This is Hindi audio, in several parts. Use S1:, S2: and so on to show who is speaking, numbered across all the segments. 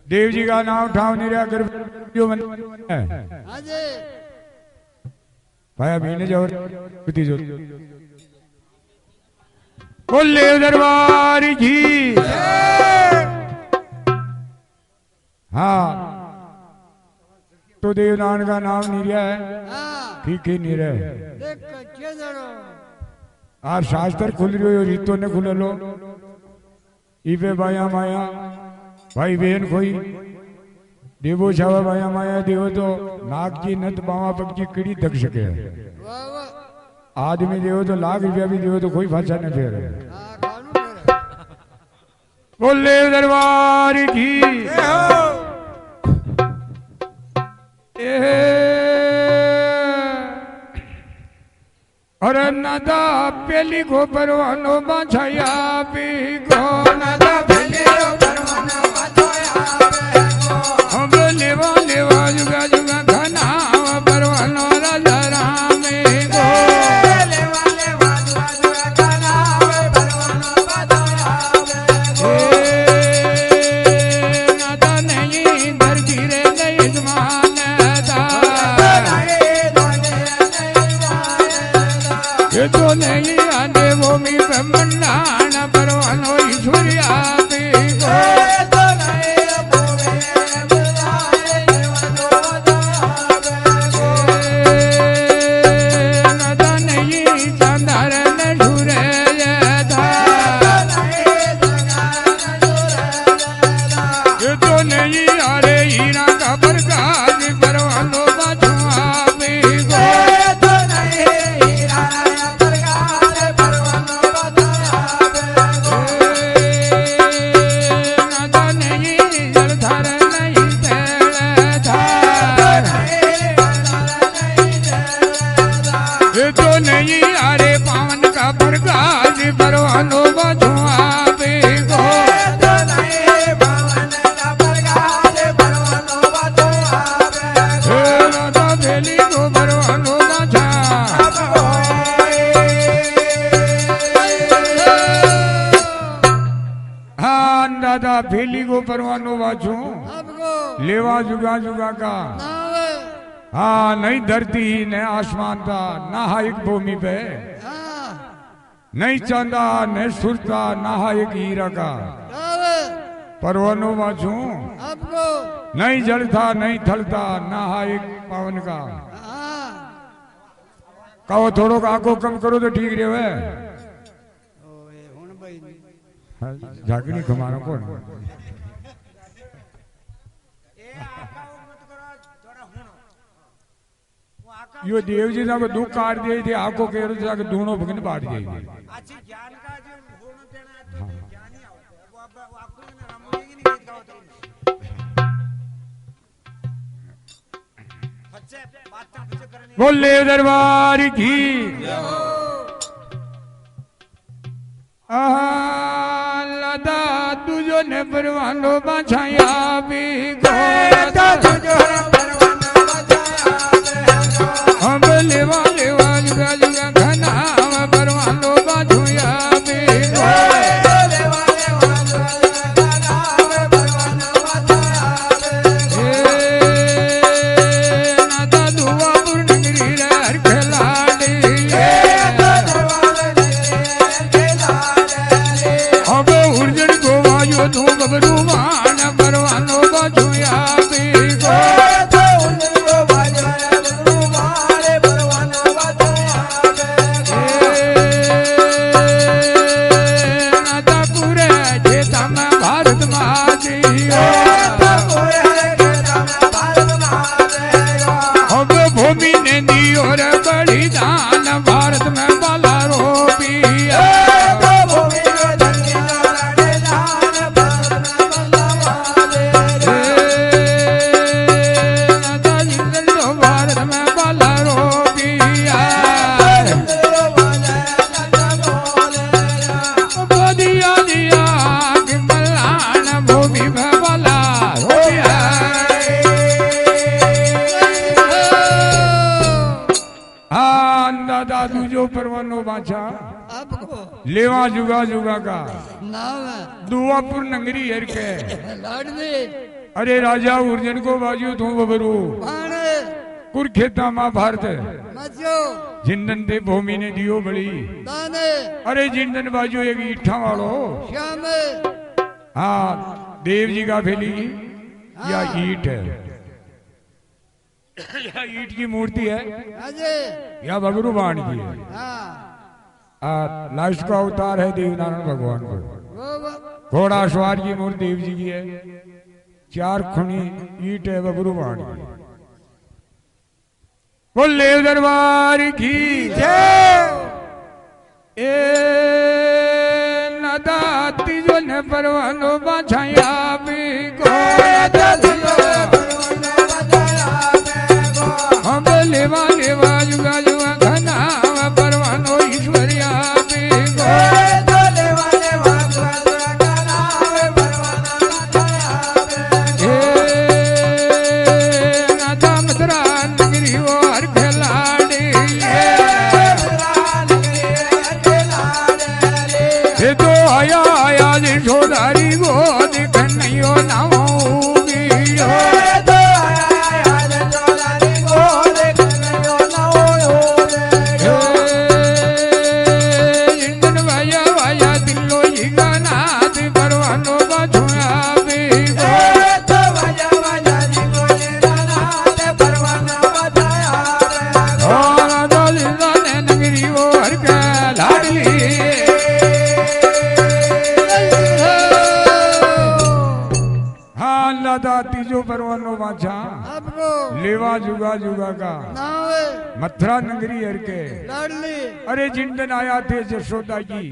S1: देव जी का नाम उठाओ निरा कर जो मन है भाई महीने जो जो बोले दरबार जी हाँ तो देवदान का नाम नीरिया है ठीक ही नीरा है आर शास्त्र खुल रही हो रीतो ने खुल लो इवे बाया माया भाई बहन कोई देवो छावा बाया माया देवो तो नाग जी नत बावा पक्षी कीड़ी तक सके आदमी देवो तो लाख रुपया भी देवो तो कोई भाषा न फेर बोले दरबार की अरे नदा पेली को परवानो बाछाया पी को नदा पेली को परवानो बाछाया पी को हम लेवा लेवा जुगा जुगा घना परवानो राजा राम को लेवा लेवा जुगा जुगा घना परवानो बाछाया पी नदा नहीं घर गिरे नहीं जमान तो नहीं आने वो मी ब्रह्मण्डान परवानो ईश्वरिया पी को तो नहीं वो मी नदा नहीं चांदार न झूरे ये तो नहीं अरे हीरा का प्रकाश परवानो बाछुआ पी को नहीं अरे पावन का प्रकाश परवानो बाछुआ पी को तो नहीं पावन का प्रकाश परवानो बाछुआ पी राधा भेली को परवानो बाछा हाँ दादा भेली को परवानो बाछू लेवा जुगा जुगा का हाँ नहीं धरती न आसमान था ना एक भूमि पे नहीं चांदा न सुरता ना एक हीरा का परवानो बाछू नहीं जल था नहीं थल था ना एक पावन का कहो थोड़ो आको कम करो तो ठीक रहे झाकड़ी खमारो कौन यो देव जी ना दुख काट दिए थे आको कह रहे थे दोनों भगन बांट गई अच्छी ज्ञान का जो होना देना है तो ज्ञान ही आता है वो आपको ना रामोगी नहीं गीत गाओ बच्चे बात बच्चे करने बोले दरबार की लदा तुझो ने परवानो बाछाया भी गो लदा तुझो हम लेवा लेवा जुगा जुगा घना परवानो बाछुया पी को लेवा लेवा जुगा जुगा घना परवानो बाछुया पी नाता दुआ पूर्णगिरी रे हर खिलाड़ी अब उर्जन को वायो तू गबरू मान परवानो बाछुया पी को भूमि ने दी और बड़ी दान भारत में बाला रोपिया भारत में बाला रोपिया दिया दिया मलान भूमि में बाला दादू जो परवानो बाछा लेवा जुगा जुगा का दुआपुर नगरी हर के अरे राजा उर्जन को बाजू तू बबरू कुरुक्षेत्र महाभारत जिंदन दे भूमि ने दियो बड़ी अरे जिंदन बाजू एक ईठा वालो हाँ देव जी का फेली या ईट है या ईट की मूर्ति है या बगरू बाण की है लास्ट का अवतार है देवनारायण भगवान को घोड़ा सवार की मूर्ति देव जी की है 4 खुनी ईट है बगरू बाण की बोले दरबार की ए नदाती जो न परवानो बाछाया भी को हम लेवा लेवा जुगा जुगा घना परवानो ईश्वरिया भी को छोदारी गो दिखनियो नाओ इंजन वाया वाया दिलो ही गाना दे परवानो बाछुआ भी नगरी वो हर का लाडली तीजो परवानो बाछा लेवा जुगा जुगा का मथुरा नगरी हर के अरे जिंदन आया थे जशोदा की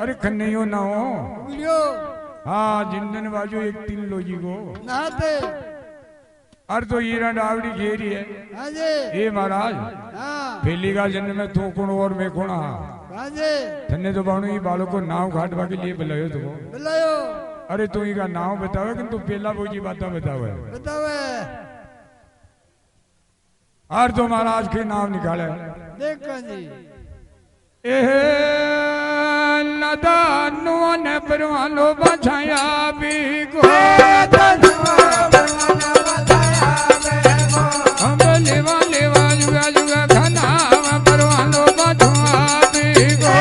S1: अरे कन्हैयो ना हो हाँ जिंदन बाजू एक 3 लोजी को अरे तो हीरा डावड़ी घेरी है ये महाराज पहली का जन्म में तू कौन और मैं कौन थने तो बाणु ये बालों को नाव घाटवा के लिए बुलायो तुमको अरे तू इनका नाम बतावे कि तू पहला बोझी बातें बतावे और तो महाराज के नाम निकाले देखो जी नदानु ने परवानो बाछाया भी को हम लेवा लेवा जुगा जुगा खाना परवानो बाछुआ भी को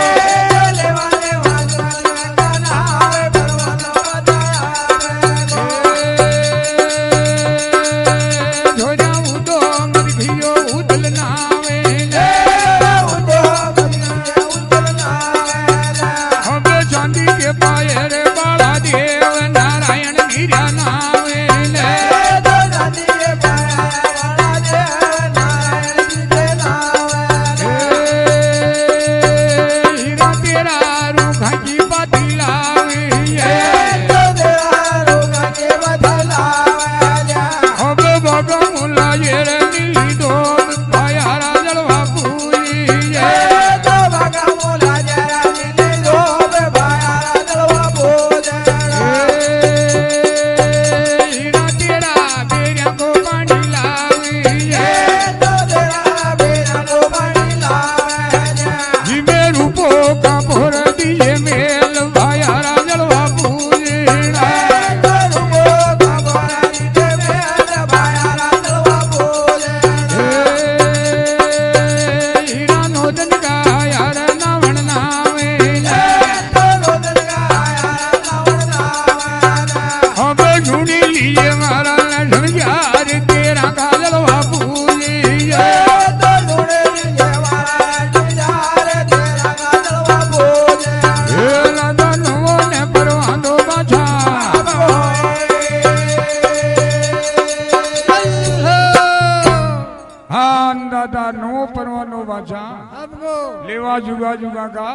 S1: लेवा जुगा जुगा का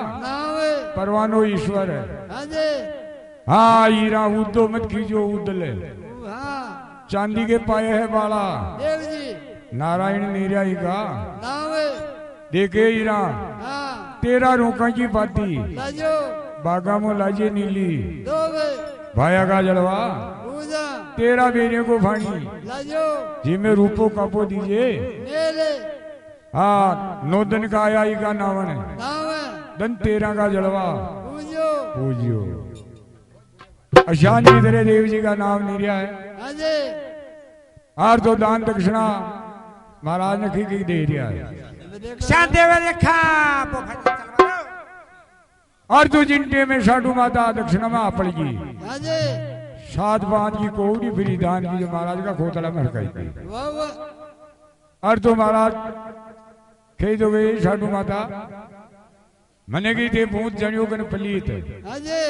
S1: परवानो ईश्वर है हाँ हीरा उदो मत खींचो उदले चांदी के पाए है बाला नारायण नीराई का देखे हीरा तेरा रोका की पाती बागा मो लाजे नीली भाया का जलवा तेरा बेने को फानी जी में रूपो कापो दीजिए हाँ 9 दिन का आया ही का नावन है दन 13 का जलवा पूजियो अशान जी तेरे देव जी का नाम नहीं रहा है।
S2: हाँ जी।
S1: और तो दान दक्षिणा महाराज ने की दे दिया है।
S2: शांत देव देखा
S1: और तो जिनटे में साधु माता दक्षिणा में पड़गी।
S2: हाँ जी।
S1: 7-5 की कोवड़ी फिरी दान की जो महाराज का खोतला में हड़काई थी।
S2: वाह वाह।
S1: और तो महाराज खेद हो गई साधु माता मने गई थे भूत जनियों कन पलीत है।
S2: हाँ जी।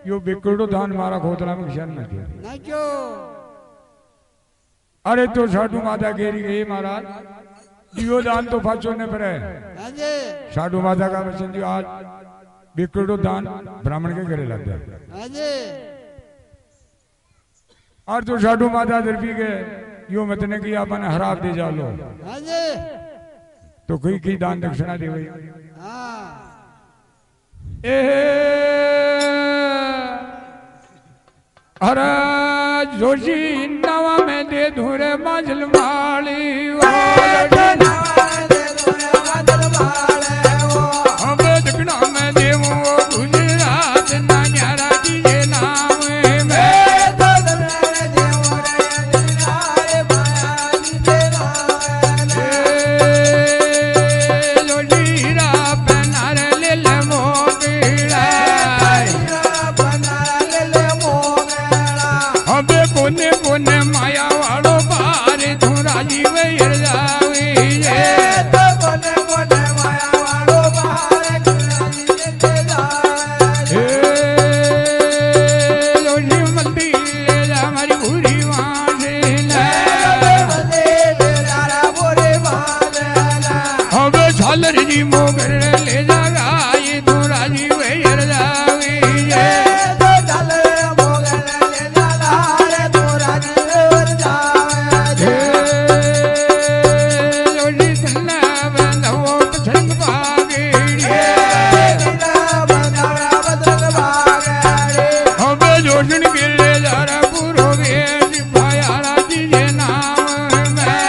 S1: यो बिकड़ो दान मारा खोतला में किसान न किया।
S2: ना क्यों?
S1: अरे तो साधु माता कह रही गई महाराज दियो दान तो फाचो ने पर है।
S2: हाँ जी।
S1: साधु माता का वचन जो आज बिकड़ो दान ब्राह्मण के घरे लग गया।
S2: हाँ जी।
S1: और तो साधु माता दरपी के यो मत ने किया अपन हराब दे जा लो।
S2: हाँ जी।
S1: तो कोई की दान दक्षिणा दे गई।
S2: हाँ।
S1: अरे जोशी नवा में दे धुरे मजल माली दक्षिणा में देवो गुजरात नान्यारा जी के नाम में जोशीरा पनार ले ले मोगड़ा अबे कोने कोने माया वालो बारे थोड़ा जीव जावे
S2: तो कोने कोने माया वालो बाहर
S1: झालर जी मोगर ले जागा ये तो राजी वैर जावे
S2: तो झालर मोगर ले जागा रे तो राजी वैर जावे
S1: जोड़ी सन्ना बंधो छंग पागे
S2: बदल भागे
S1: अबे जोड़न के ले जारा पूरो वेश भाया राजी के नाम में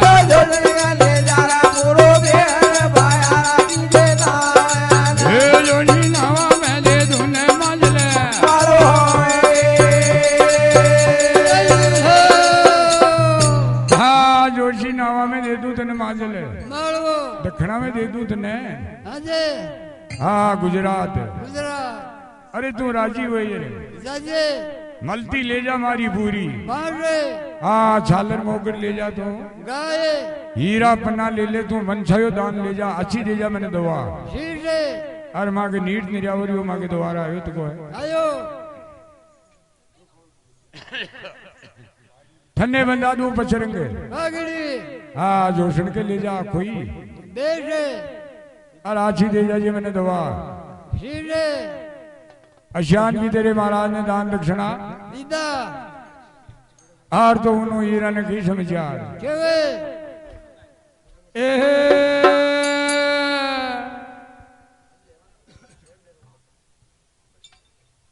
S2: तो जोड़न के ले जारा पूरो
S1: दक्षिणा में दे दूं तने।
S2: हाँ जी।
S1: हाँ गुजरात
S2: गुजरात।
S1: अरे तू राजी हुई रे मलती ले जा मारी पूरी। हाँ झालर मोगर ले जा तू
S2: गाय
S1: हीरा पन्ना ले ले तू मनछायो दान ले जा अच्छी दे जा मैंने दवा अरे माँ के नीट नहीं रहा हो माँ के दोबारा आयो तो को है
S2: आयो
S1: ठन्ने बंदा दू पचरंगे हाँ जोशन के ले जा कोई अरे अच्छी दे जा मैंने दवा अशान की तेरे महाराज ने दान दक्षिणा और तो उन्होंने हीरा ने की समझा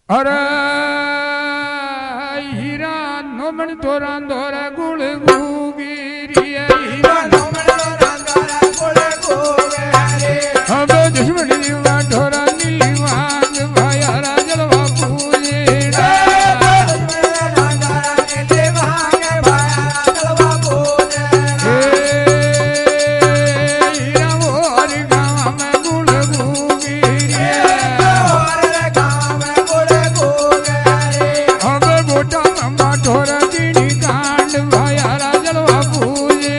S1: अरे हीरा नोमन तोरा दोरा गुड़ गुगिरी हीरा नोमन तोरा दोरा गुड़ गुगिरी अब दुश्मन जीवा ढोरा नीली वांग भाया राजलवा पूजे हीरा मोर गाँव में गुड़ गुगिरी अब गोटा मम्मा ढोरा दीनी कांड भाया राजलवा पूजे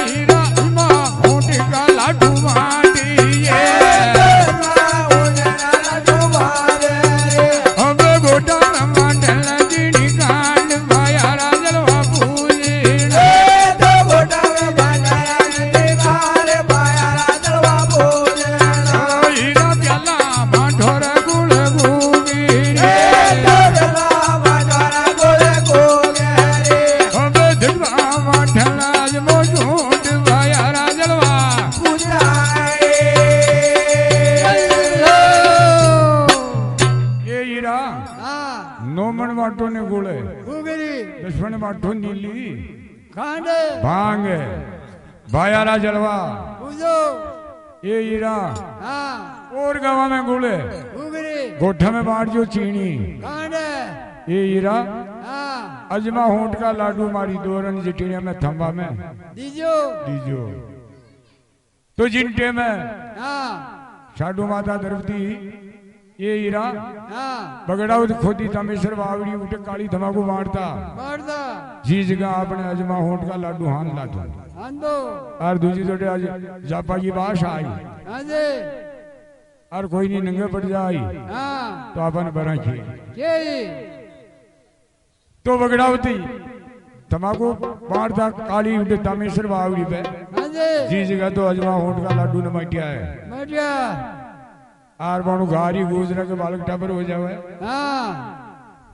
S1: हीरा अम्मा होटे का लाडू माटिए अब गोटा मम्मा ढला दीनी कांड भाया राजलवा पूजे हीरा प्याला माठोरा गुड़ गुगिरी अब दिलवा माठला मोजूट भाया राजलवा ये हीरा नोमन वाटो ने गोले दुश्मन वाटो नीली भांग भायारा जलवा
S2: पूजो
S1: ये हीरा
S2: हाँ
S1: और गावा में गुले
S2: घुघरी
S1: गोठा में बांट जो चीनी
S2: कांड
S1: ये हीरा
S2: हाँ
S1: अजमा होंठ का लाडू मारी दोरन जिटिया में थंबा में
S2: दीजो
S1: दीजो तो जिनटे में
S2: हाँ
S1: साडू माता द्रौपदी ये हीरा
S2: हाँ
S1: बगड़ाउद खोदी तमेश्वर बावड़ी उठे काली धमाकू बांटता
S2: बढ़ता
S1: जी जगह आपने अजमा होंठ का लाडू हान लादू
S2: आंदो
S1: और दूसरी तो आज जापा की बाश आई
S2: हाँ जी
S1: और कोई नहीं नंगे पड़ जाई
S2: हाँ
S1: तो अपन बरा की
S2: के
S1: तो बगड़ावती तमाकू बांटता काली उठे तमेश्वर बावड़ी पे
S2: हाँ जी
S1: जी जगह तो अजमा होंठ का लाडू न मटिया है
S2: बढ़िया
S1: आर बाणु गारी गुजरा के बालक टाबर हो जावे
S2: हाँ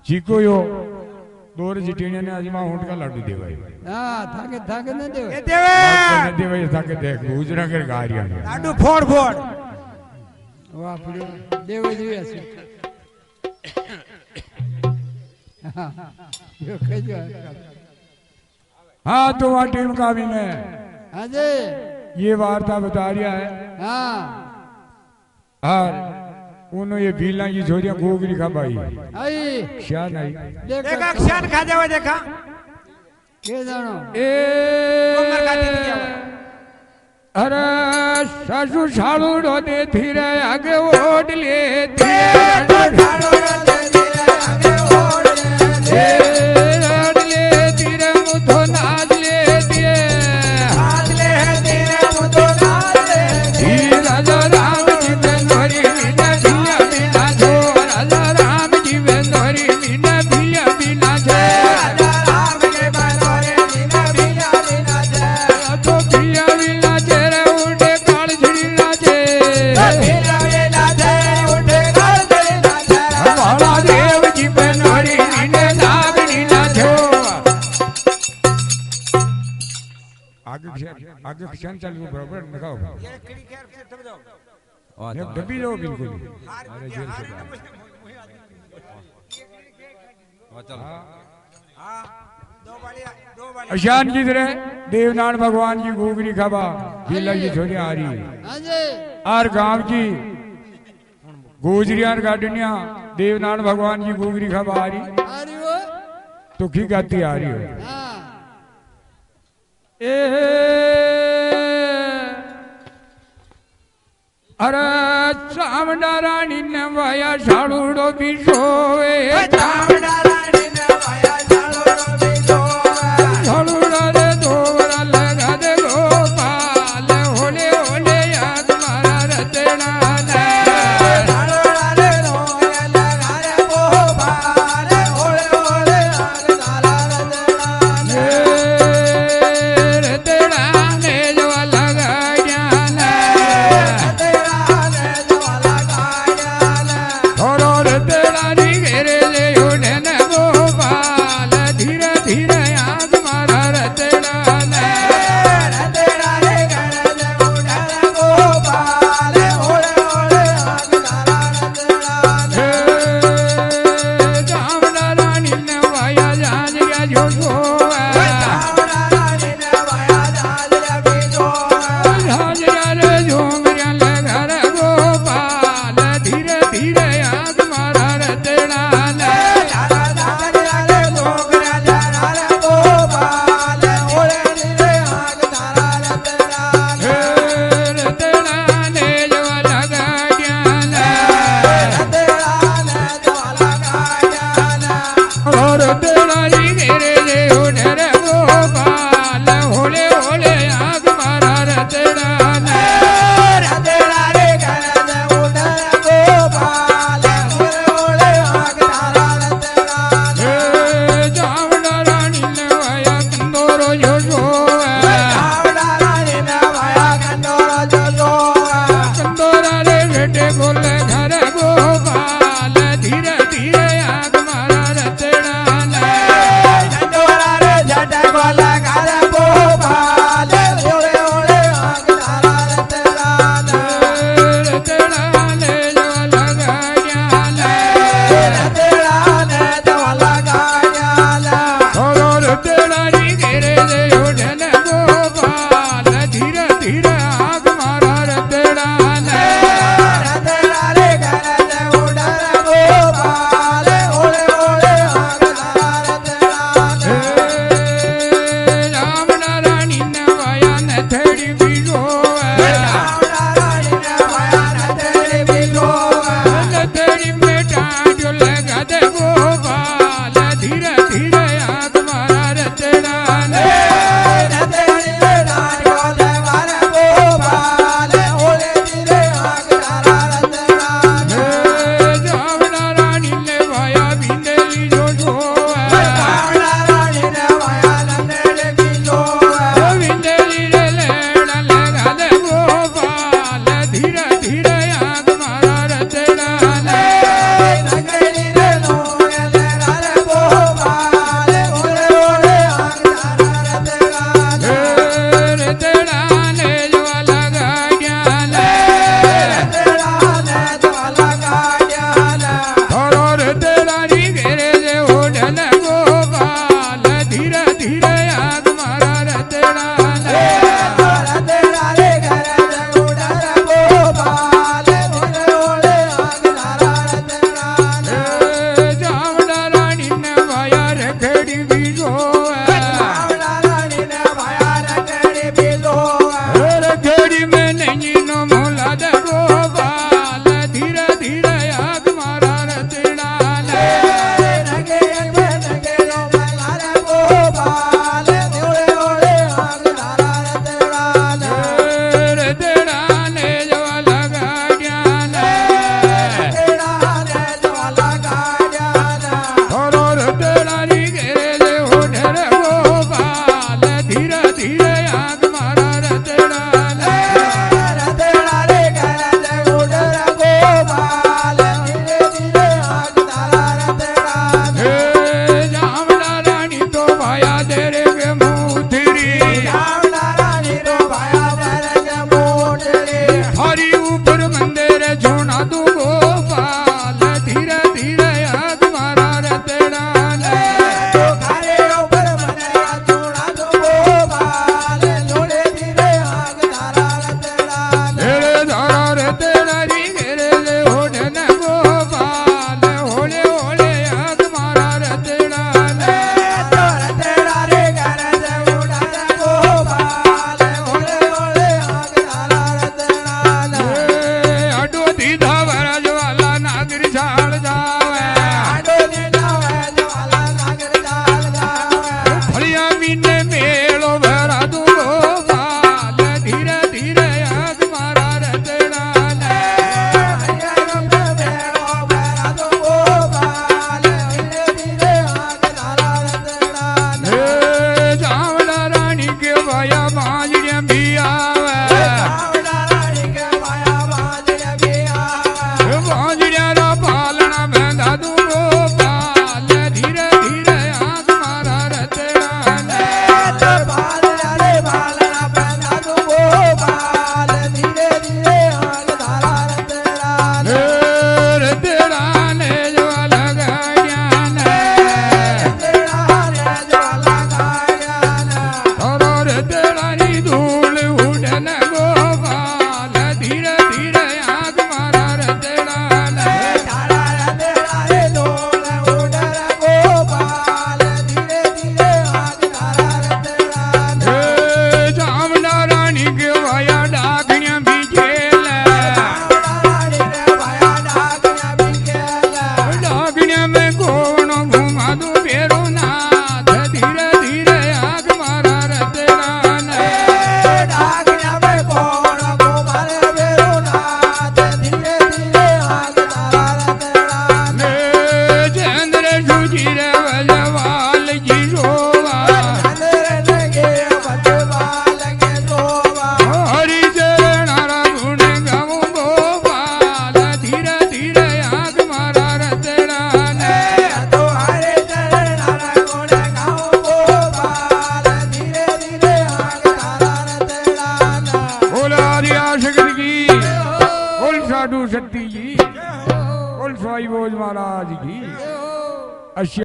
S1: चीको यो दोर जिटिया ने अजमा होंठ का लाडू देवाई
S2: हाँ थाके थाके न देवे
S1: न देवाई थाके देख गुजरा के गारिया
S2: लाडू फोड़ फोड़ वाह पुरो देवे दिवे से यो कजो
S1: हाँ तो वहाँ टीम का भी ने
S2: हाँ जी
S1: ये वार्ता बता रहा है
S2: हाँ
S1: और उन्होंने ये भीला की छोरियां गोगरी खा पाई
S2: आई
S1: श्यान आई
S2: देखा क्षण खा जावे देखा के जानो
S1: ए अरे सासू साड़ू रोते धीरे आगे ओढ़ लेती आगे क्षण चालू बराबर लगाओ ये डब्बी लो बिल्कुल अरे जेल से अशान की तरह देवनारायण भगवान की गोगरी खाबा जिला की छोरी आ रही
S2: हाँ जी
S1: और गांव की गोजरियान गार्डनिया देवनारायण भगवान की गोगरी खाबा आ रही
S2: हो
S1: तो की गाती आ रही हो
S2: हाँ
S1: अरे चामडा रानी ने वाया साड़ूड़ो बिछोवे साड़ूड़ा रे दोवरा लगा दे गोपाल होले होले याद मारा रतना धीरे रोज महाराज की।
S3: जय हो।
S1: अश्य